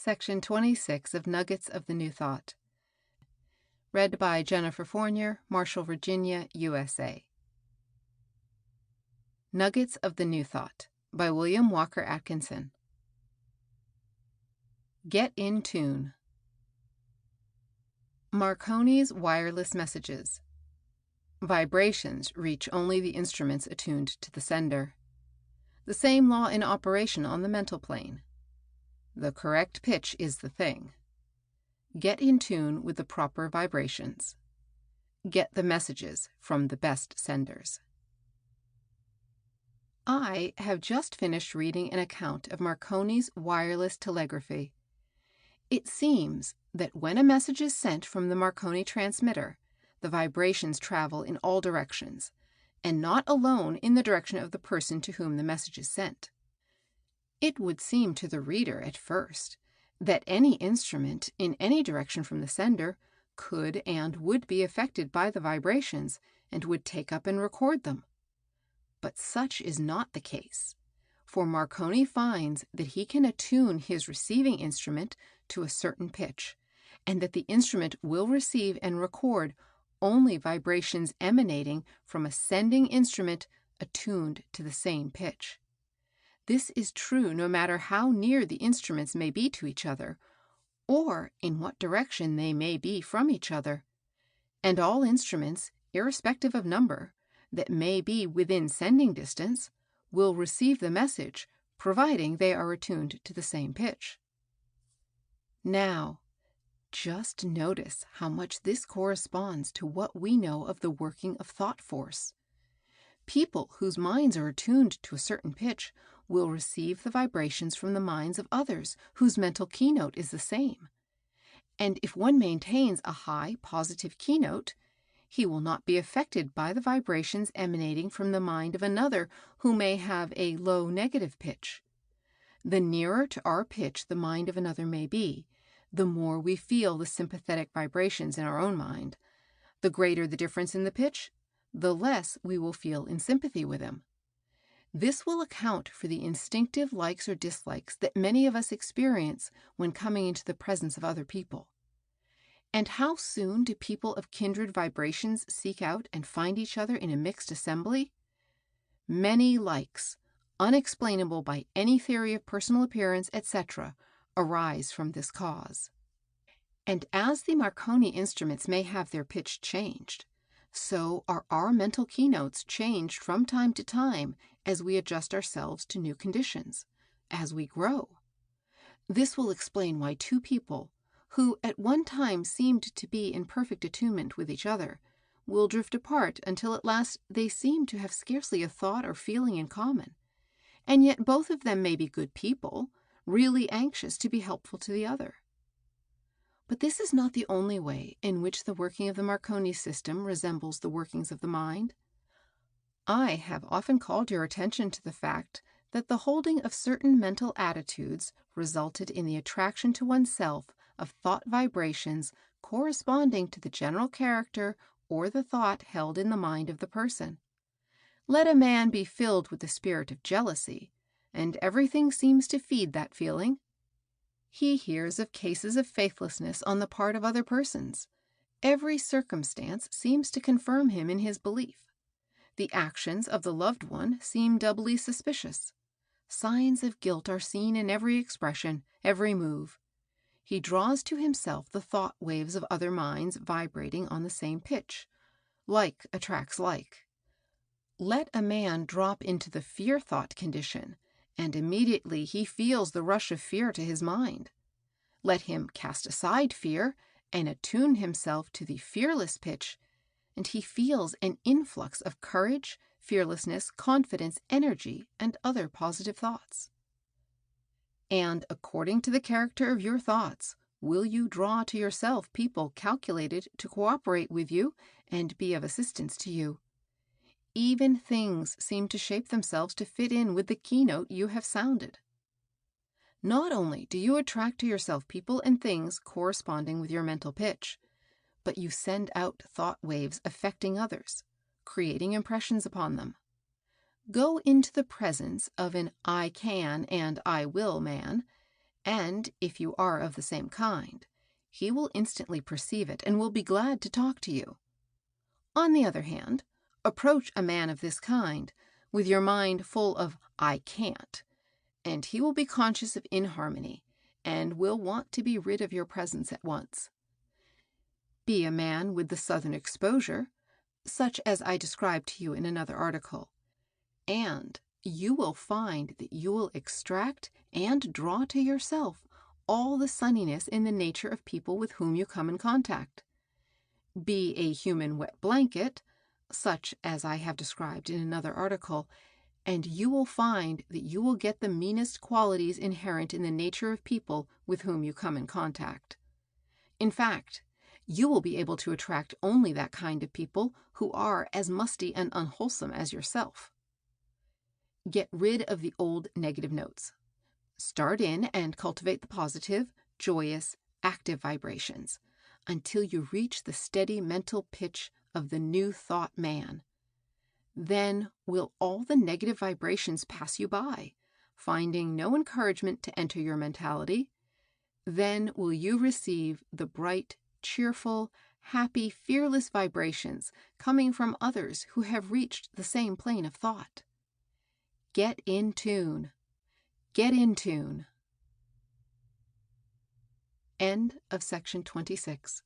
Section 26 of Nuggets of the New Thought. Read by Jennifer Fournier, Marshall, Virginia, USA. Nuggets of the New Thought by William Walker Atkinson. Get in tune. Marconi's wireless messages. Vibrations reach only the instruments attuned to the sender. The same law in operation on the mental plane. The correct pitch is the thing. Get in tune with the proper vibrations. Get the messages from the best senders. I have just finished reading an account of Marconi's wireless telegraphy. It seems that when a message is sent from the Marconi transmitter, the vibrations travel in all directions, and not alone in the direction of the person to whom the message is sent. It would seem to the reader at first that any instrument in any direction from the sender could and would be affected by the vibrations and would take up and record them. But such is not the case, for Marconi finds that he can attune his receiving instrument to a certain pitch, and that the instrument will receive and record only vibrations emanating from a sending instrument attuned to the same pitch. This is true no matter how near the instruments may be to each other, or in what direction they may be from each other. And all instruments, irrespective of number, that may be within sending distance, will receive the message, providing they are attuned to the same pitch. Now, just notice how much this corresponds to what we know of the working of thought force. People whose minds are attuned to a certain pitch will receive the vibrations from the minds of others whose mental keynote is the same. And if one maintains a high positive keynote, he will not be affected by the vibrations emanating from the mind of another who may have a low negative pitch. The nearer to our pitch the mind of another may be, the more we feel the sympathetic vibrations in our own mind. The greater the difference in the pitch, the less we will feel in sympathy with him. This will account for the instinctive likes or dislikes that many of us experience when coming into the presence of other people. And how soon do people of kindred vibrations seek out and find each other in a mixed assembly? Many likes, unexplainable by any theory of personal appearance, etc., arise from this cause. And as the Marconi instruments may have their pitch changed, so are our mental keynotes changed from time to time as we adjust ourselves to new conditions, as we grow. This will explain why two people, who at one time seemed to be in perfect attunement with each other, will drift apart until at last they seem to have scarcely a thought or feeling in common. And yet both of them may be good people, really anxious to be helpful to the other. But this is not the only way in which the working of the Marconi system resembles the workings of the mind. I have often called your attention to the fact that the holding of certain mental attitudes resulted in the attraction to oneself of thought vibrations corresponding to the general character or the thought held in the mind of the person. Let a man be filled with the spirit of jealousy, and everything seems to feed that feeling. He hears of cases of faithlessness on the part of other persons. Every circumstance seems to confirm him in his belief. The actions of the loved one seem doubly suspicious. Signs of guilt are seen in every expression, every move. He draws to himself the thought waves of other minds vibrating on the same pitch. Like attracts like. Let a man drop into the fear thought condition, and immediately he feels the rush of fear to his mind. Let him cast aside fear and attune himself to the fearless pitch, and he feels an influx of courage, fearlessness, confidence, energy, and other positive thoughts. And according to the character of your thoughts, will you draw to yourself people calculated to cooperate with you and be of assistance to you. Even things seem to shape themselves to fit in with the keynote you have sounded. Not only do you attract to yourself people and things corresponding with your mental pitch, but you send out thought waves affecting others, creating impressions upon them. Go into the presence of an I can and I will man, And if you are of the same kind, he will instantly perceive it and will be glad to talk to you. On the other hand, approach a man of this kind with your mind full of "I can't," and he will be conscious of inharmony and will want to be rid of your presence at once. Be a man with the Southern exposure, such as I described to you in another article, and you will find that you will extract and draw to yourself all the sunniness in the nature of people with whom you come in contact. Be a human wet blanket, such as I have described in another article, and you will find that you will get the meanest qualities inherent in the nature of people with whom you come in contact. In fact, you will be able to attract only that kind of people who are as musty and unwholesome as yourself. Get rid of the old negative notes. Start in and cultivate the positive, joyous, active vibrations until you reach the steady mental pitch of the new thought man. Then will all the negative vibrations pass you by, finding no encouragement to enter your mentality. Then will you receive the bright, cheerful, happy, fearless vibrations coming from others who have reached the same plane of thought. Get in tune. Get in tune. End of section 26.